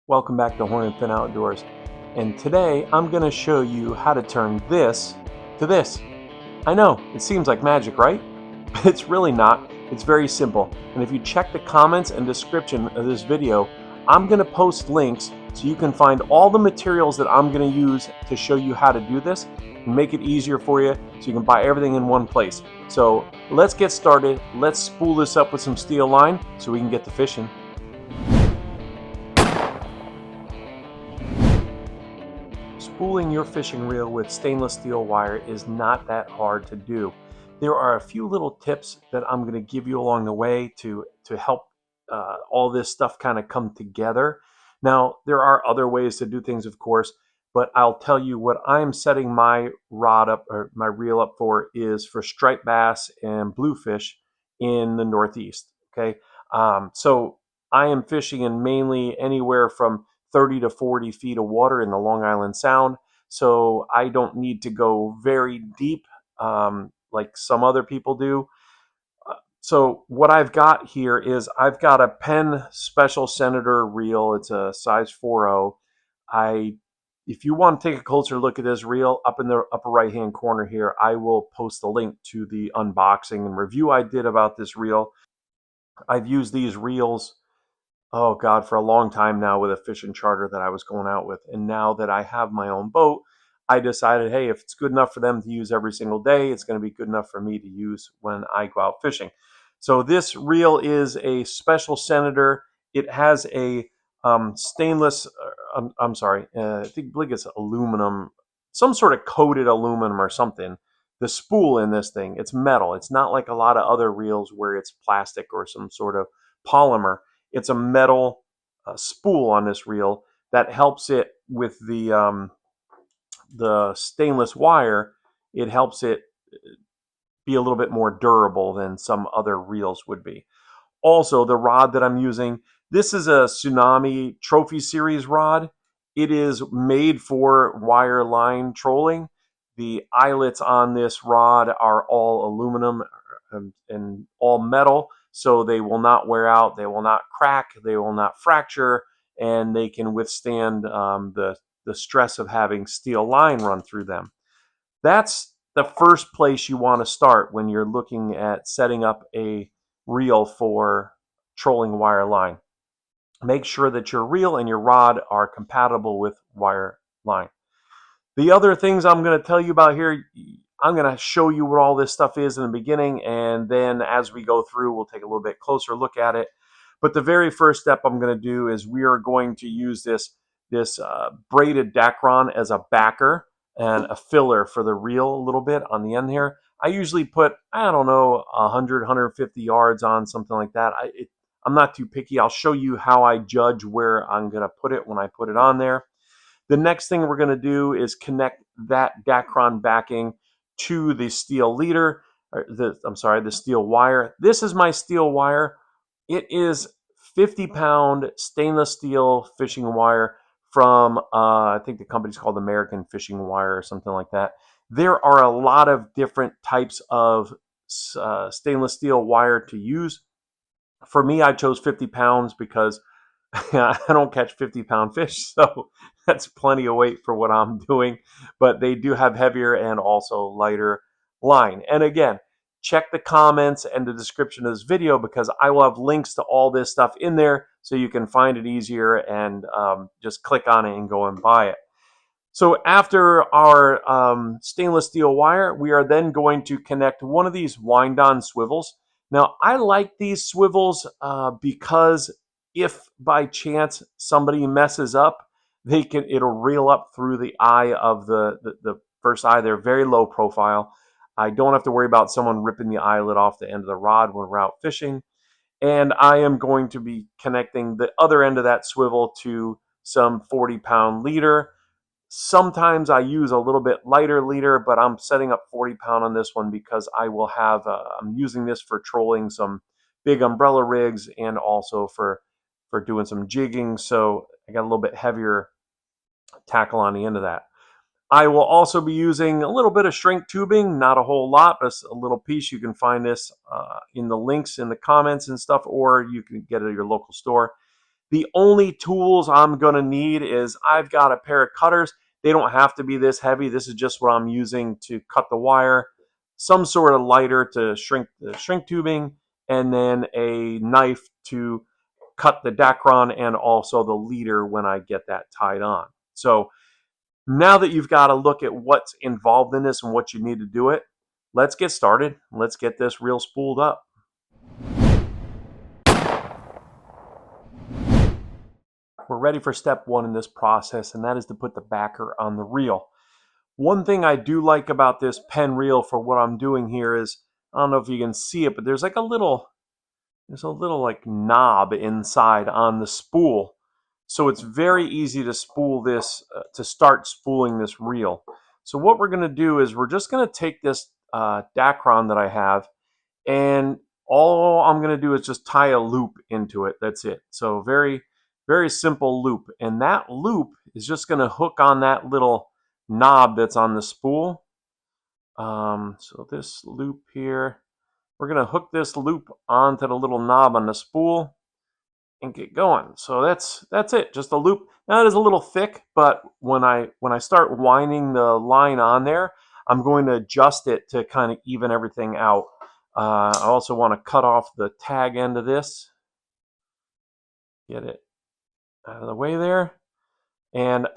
Welcome back to Horn and Fin Outdoors. And today I'm going to show you how to turn this to this. I know, it seems like magic, right? But it's really not. It's very simple. And if you check the comments and description of this video, I'm going to post links so you can find all the materials that I'm going to use to show you how to do this and make it easier for you so you can buy everything in one place. So let's get started. Let's spool this up with some steel line so we can get to fishing. Spooling your fishing reel with stainless steel wire is not that hard to do. There are a few little tips that I'm going to give you along the way to help all this stuff kind of come together. Now, there are other ways to do things, of course, but I'll tell you what I'm setting my rod up or my reel up for is for striped bass and bluefish in the Northeast. Okay, so I am fishing in mainly anywhere from 30 to 40 feet of water in the Long Island Sound. So I don't need to go very deep like some other people do. So what I've got here is I've got a Penn Special Senator reel. It's a size 4.0. If you want to take a closer look at this reel, up in the upper right hand corner here, I will post a link to the unboxing and review I did about this reel. I've used these reels, oh God, for a long time now with a fishing charter that I was going out with. And now that I have my own boat, I decided, hey, if it's good enough for them to use every single day, it's going to be good enough for me to use when I go out fishing. So this reel is a Special Senator. It has a stainless, I'm sorry, I believe it's aluminum, some sort of coated aluminum or something. The spool in this thing, it's metal. It's not like a lot of other reels where it's plastic or some sort of polymer. It's a metal spool on this reel that helps it with the stainless wire. It helps it be a little bit more durable than some other reels would be. Also, the rod that I'm using, this is a Tsunami Trophy Series rod. It is made for wire line trolling. The eyelets on this rod are all aluminum and all metal, so they will not wear out, they will not crack, they will not fracture, and they can withstand the stress of having steel line run through them. That's the first place you want to start when you're looking at setting up a reel for trolling wire line. Make sure that your reel and your rod are compatible with wire line. The other things I'm going to tell you about here, I'm going to show you what all this stuff is in the beginning, and then as we go through, we'll take a little bit closer look at it. But the very first step I'm going to do is we are going to use this braided Dacron as a backer and a filler for the reel a little bit on the end here. I usually put, I don't know, 100, 150 yards on, something like that. I'm not too picky. I'll show you how I judge where I'm going to put it when I put it on there. The next thing we're going to do is connect that Dacron backing to the steel leader, the steel wire. This is my steel wire. It is 50-pound stainless steel fishing wire from, I think the company's called American Fishing Wire or something like that. There are a lot of different types of stainless steel wire to use. For me, I chose 50 pounds because I don't catch 50-pound fish, so that's plenty of weight for what I'm doing. But they do have heavier and also lighter line. And again, check the comments and the description of this video because I will have links to all this stuff in there so you can find it easier and just click on it and go and buy it. So after our stainless steel wire, we are then going to connect one of these wind-on swivels. Now, I like these swivels because if by chance somebody messes up, it'll reel up through the eye of the first eye. They're very low profile. I don't have to worry about someone ripping the eyelid off the end of the rod when we're out fishing. And I am going to be connecting the other end of that swivel to some 40-pound leader. Sometimes I use a little bit lighter leader, but I'm setting up 40-pound on this one because I will have, I'm using this for trolling some big umbrella rigs and also for doing some jigging. So I got a little bit heavier tackle on the end of that. I will also be using a little bit of shrink tubing, not a whole lot, but a little piece. You can find this in the links in the comments and stuff, or you can get it at your local store. The only tools I'm going to need is I've got a pair of cutters. They don't have to be this heavy. This is just what I'm using to cut the wire. Some sort of lighter to shrink the shrink tubing, and then a knife to cut the Dacron and also the leader when I get that tied on. So now that you've got a look at what's involved in this and what you need to do it, let's get started. Let's get this reel spooled up. We're ready for step one in this process, and that is to put the backer on the reel. One thing I do like about this Penn reel for what I'm doing here is, I don't know if you can see it, but there's a little like knob inside on the spool. So it's very easy to spool this, to start spooling this reel. So what we're going to do is we're just going to take this Dacron that I have, and all I'm going to do is just tie a loop into it. That's it. So very, very simple loop. And that loop is just going to hook on that little knob that's on the spool. So this loop here, we're going to hook this loop onto the little knob on the spool and get going. So that's it, just a loop. Now it is a little thick, but when I start winding the line on there, I'm going to adjust it to kind of even everything out. I also want to cut off the tag end of this, get it out of the way there. And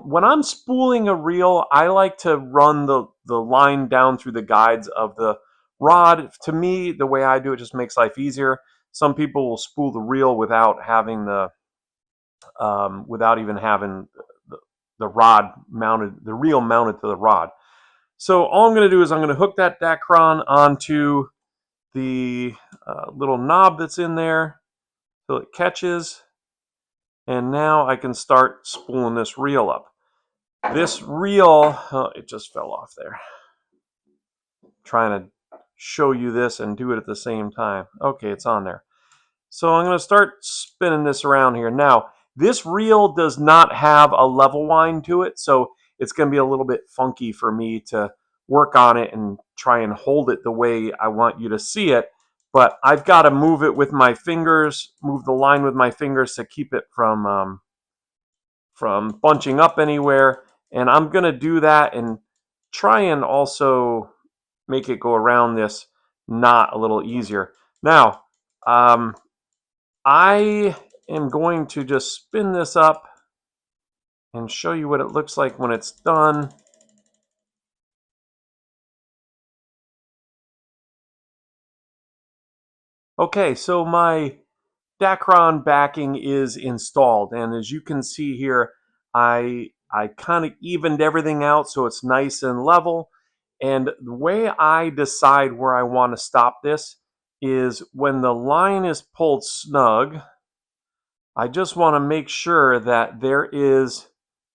when I'm spooling a reel, I like to run the line down through the guides of the rod. To me, the way I do it just makes life easier. Some people will spool the reel without having the without even having the rod mounted, the reel mounted to the rod. So all I'm going to do is I'm going to hook that Dacron onto the little knob that's in there till it catches, and now I can start spooling this reel up. This reel, oh, it just fell off there. I'm trying to show you this and do it at the same time. Okay, it's on there. So I'm going to start spinning this around here. Now, this reel does not have a level wind to it, so it's going to be a little bit funky for me to work on it and try and hold it the way I want you to see it. But I've got to move it with my fingers, move the line with my fingers to keep it from bunching up anywhere. And I'm going to do that and try and also make it go around this knot a little easier. Now, I am going to just spin this up and show you what it looks like when it's done. Okay, so my Dacron backing is installed, and as you can see here, I kind of evened everything out so it's nice and level. And the way I decide where I want to stop this is when the line is pulled snug, I just want to make sure that there is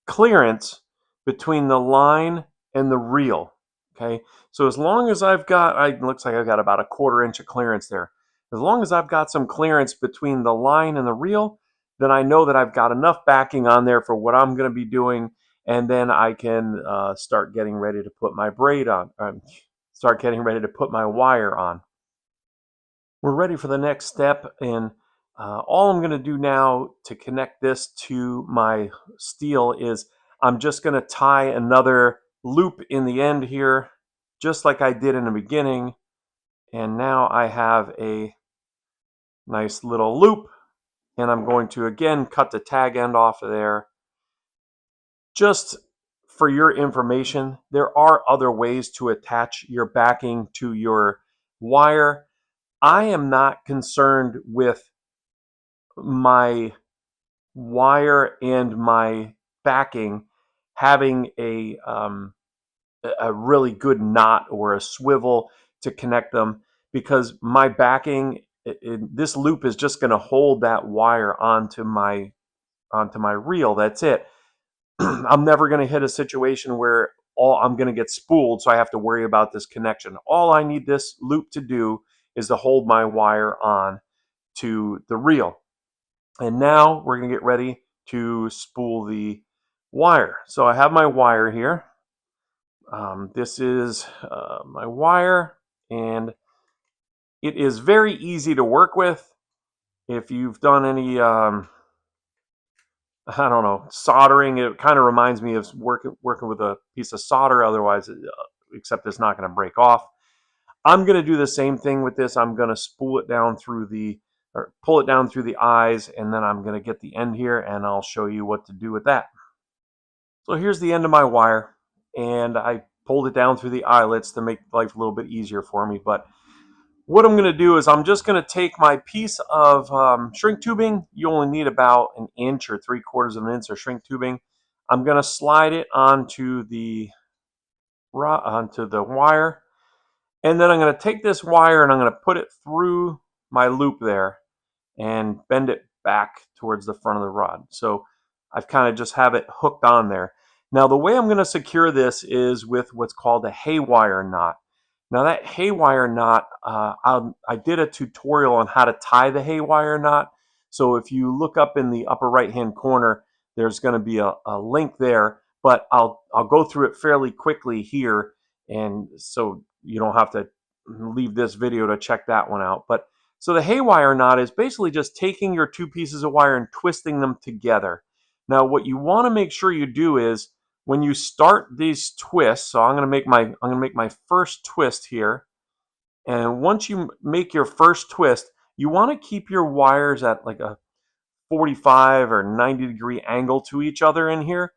clearance between the line and the reel. Okay, so as long as I've got, it looks like I've got about a 1/4 inch of clearance there. As long as I've got some clearance between the line and the reel, then I know that I've got enough backing on there for what I'm going to be doing, and then I can start getting ready to put my braid on, start getting ready to put my wire on. We're ready for the next step, and all I'm going to do now to connect this to my steel is I'm just going to tie another loop in the end here, just like I did in the beginning. And now I have a nice little loop, and I'm going to again cut the tag end off of there. Just for your information, there are other ways to attach your backing to your wire. I am not concerned with my wire and my backing having a really good knot or a swivel to connect them, because my backing, this loop is just going to hold that wire onto my reel. That's it. I'm never going to hit a situation where I'm going to get spooled, so I have to worry about this connection. All I need this loop to do is to hold my wire on to the reel. And now we're going to get ready to spool the wire. So I have my wire here. This is my wire, and it is very easy to work with. If you've done any I don't know, soldering. It kind of reminds me of working with a piece of solder. Otherwise, except it's not going to break off. I'm going to do the same thing with this. I'm going to spool it down through or pull it down through the eyes, and then I'm going to get the end here, and I'll show you what to do with that. So here's the end of my wire, and I pulled it down through the eyelets to make life a little bit easier for me. But what I'm going to do is I'm just going to take my piece of shrink tubing. You only need about an inch or 3/4 of an inch of shrink tubing. I'm going to slide it onto the wire, and then I'm going to take this wire and I'm going to put it through my loop there and bend it back towards the front of the rod. So I've kind of just have it hooked on there. Now the way I'm going to secure this is with what's called a haywire knot. Now that haywire knot, I did a tutorial on how to tie the haywire knot. So if you look up in the upper right hand corner, there's going to be a link there, but I'll go through it fairly quickly here, and so you don't have to leave this video to check that one out. But so the haywire knot is basically just taking your two pieces of wire and twisting them together. Now what you want to make sure you do is when you start these twists, so I'm going to make my first twist here. And once you make your first twist, you want to keep your wires at like a 45 or 90-degree angle to each other in here.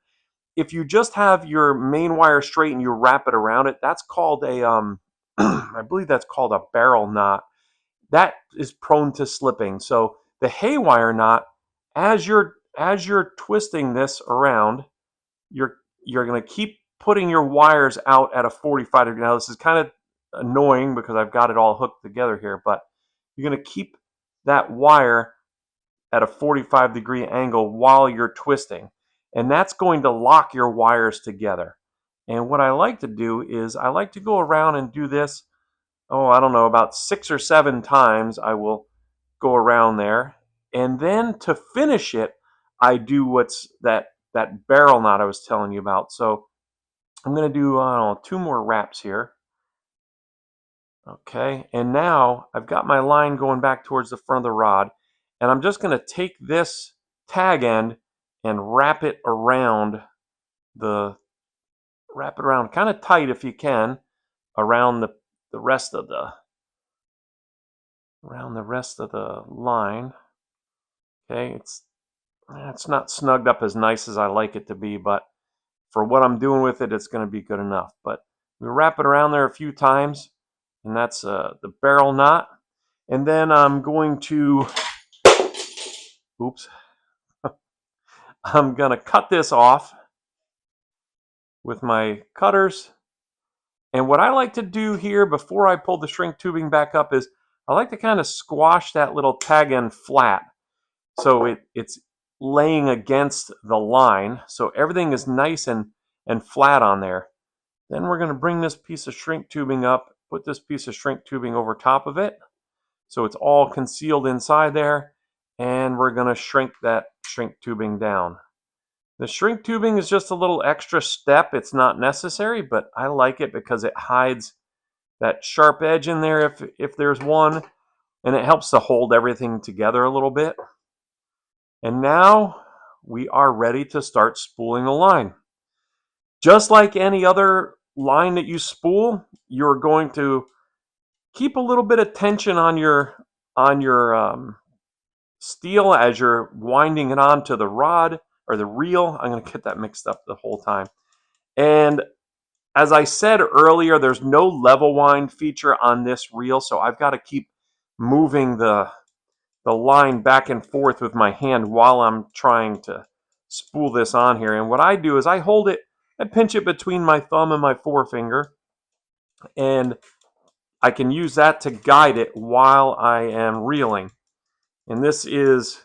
If you just have your main wire straight and you wrap it around it, that's called a I believe that's called a barrel knot. That is prone to slipping. So the haywire knot, as you're twisting this around, you're going to keep putting your wires out at a 45 degree. Now this is kind of annoying because I've got it all hooked together here, but you're going to keep that wire at a 45-degree angle while you're twisting, and that's going to lock your wires together. And what I like to do is I like to go around and do this, I don't know, about 6 or 7 times. I will go around there, and then to finish it, I do what's that barrel knot I was telling you about. So I'm going to do 2 more wraps here. Okay, and now I've got my line going back towards the front of the rod, and I'm just going to take this tag end and wrap it around kind of tight if you can around the rest of the line. Okay, it's not snugged up as nice as I like it to be, but for what I'm doing with it, it's going to be good enough. But we wrap it around there a few times, and that's the barrel knot. And then I'm going to, I'm going to cut this off with my cutters. And what I like to do here before I pull the shrink tubing back up is I like to kind of squash that little tag end flat so it's laying against the line, so everything is nice and flat on there. Then we're going to bring this piece of shrink tubing up, put this piece of shrink tubing over top of it so it's all concealed inside there, and we're going to shrink that shrink tubing down. The shrink tubing is just a little extra step. It's not necessary, but I like it because it hides that sharp edge in there if there's one, and it helps to hold everything together a little bit. And now we are ready to start spooling the line. Just like any other line that you spool, you're going to keep a little bit of tension on your steel as you're winding it onto the rod or the reel. I'm going to get that mixed up the whole time. And as I said earlier, there's no level wind feature on this reel, so I've got to keep moving the line back and forth with my hand while I'm trying to spool this on here. And what I do is I hold it, I pinch it between my thumb and my forefinger, and I can use that to guide it while I am reeling. And this is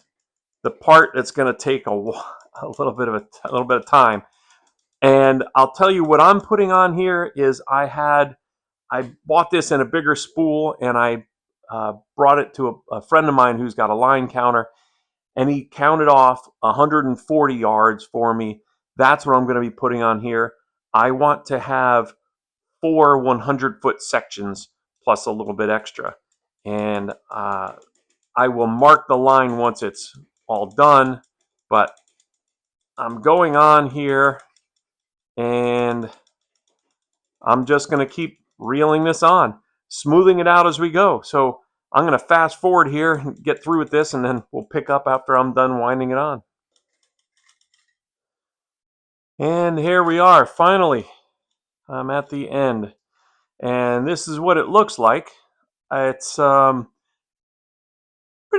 the part that's going to take a little bit of time. And I'll tell you what I'm putting on here is I bought this in a bigger spool, and I brought it to a friend of mine who's got a line counter, and he counted off 140 yards for me. That's what I'm going to be putting on here. I want to have 4 100-foot sections plus a little bit extra. And I will mark the line once it's all done, but I'm going on here, and I'm just going to keep reeling this on, smoothing it out as we go. So I'm going to fast forward here and get through with this, and then we'll pick up after I'm done winding it on. And here we are, finally. I'm at the end. And this is what it looks like. It's pretty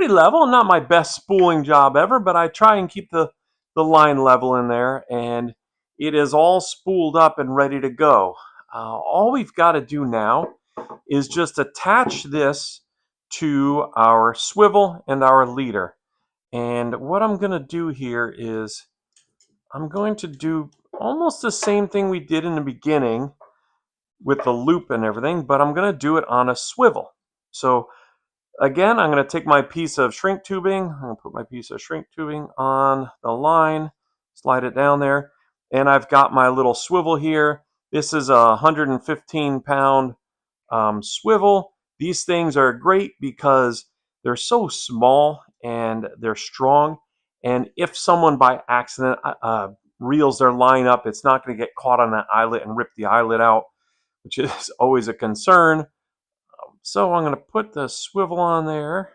level. Not my best spooling job ever, but I try and keep the line level in there. And it is all spooled up and ready to go. All we've got to do now is just attach this to our swivel and our leader. And what I'm going to do here is I'm going to do almost the same thing we did in the beginning with the loop and everything, but I'm going to do it on a swivel. So again, I'm going to take my piece of shrink tubing. I'm going to put my piece of shrink tubing on the line, slide it down there, and I've got my little swivel here. This is a 115-pound swivel. These things are great because they're so small and they're strong. And if someone by accident reels their line up, it's not going to get caught on that eyelet and rip the eyelet out, which is always a concern. So I'm going to put the swivel on there.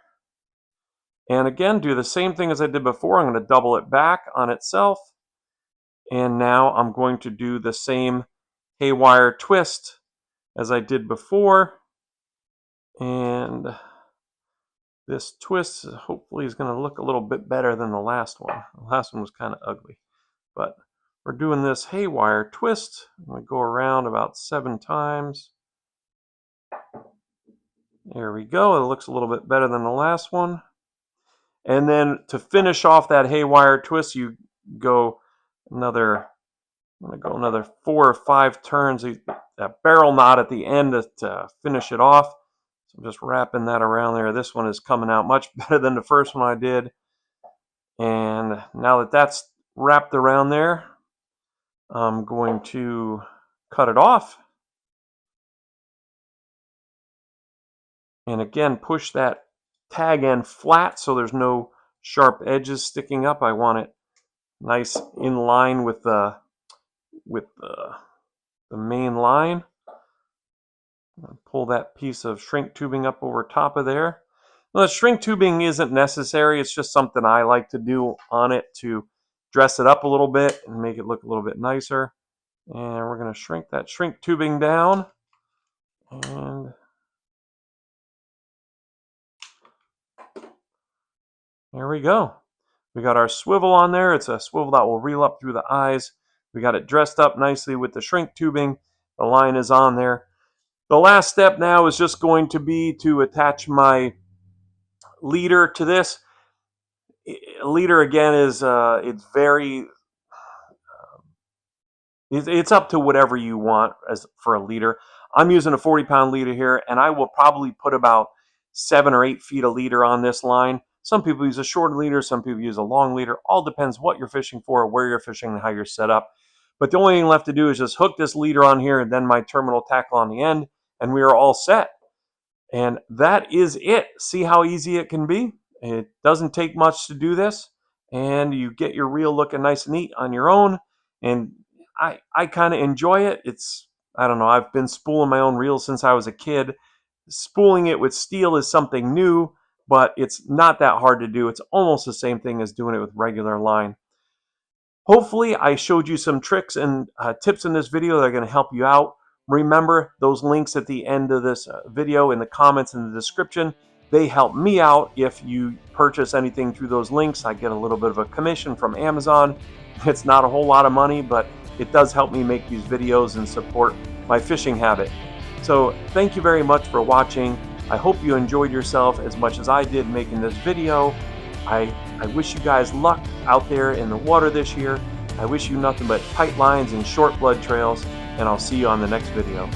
And again, do the same thing as I did before. I'm going to double it back on itself. And now I'm going to do the same haywire twist as I did before. And this twist hopefully is going to look a little bit better than the last one. The last one was kind of ugly. But we're doing this haywire twist. I'm going to go around about 7 times. There we go. It looks a little bit better than the last one. And then to finish off that haywire twist, you go another 4 or 5 turns. That barrel knot at the end to finish it off. So I'm just wrapping that around there. This one is coming out much better than the first one I did. And now that that's wrapped around there, I'm going to cut it off. And again, push that tag end flat so there's no sharp edges sticking up. I want it nice in line with the main line. Pull that piece of shrink tubing up over top of there. Now, the shrink tubing isn't necessary. It's just something I like to do on it to dress it up a little bit and make it look a little bit nicer. And we're going to shrink that shrink tubing down. And there we go. We got our swivel on there. It's a swivel that will reel up through the eyes. We got it dressed up nicely with the shrink tubing. The line is on there. The last step now is just going to be to attach my leader to this. Leader again is it's up to whatever you want as for a leader. I'm using a 40-pound leader here, and I will probably put about 7 or 8 feet of leader on this line. Some people use a short leader, some people use a long leader. All depends what you're fishing for, where you're fishing, and how you're set up. But the only thing left to do is just hook this leader on here and then my terminal tackle on the end, and we are all set. And that is it. See how easy it can be? It doesn't take much to do this, and you get your reel looking nice and neat on your own. And I kind of enjoy it. I don't know, I've been spooling my own reels since I was a kid. Spooling it with steel is something new, but it's not that hard to do. It's almost the same thing as doing it with regular line. Hopefully I showed you some tricks and tips in this video that are going to help you out. Remember those links at the end of this video in the comments in the description. They help me out. If you purchase anything through those links, I get a little bit of a commission from Amazon. It's not a whole lot of money, but it does help me make these videos and support my fishing habit. So thank you very much for watching. I hope you enjoyed yourself as much as I did making this video. I wish you guys luck out there in the water this year. I wish you nothing but tight lines and short blood trails, and I'll see you on the next video.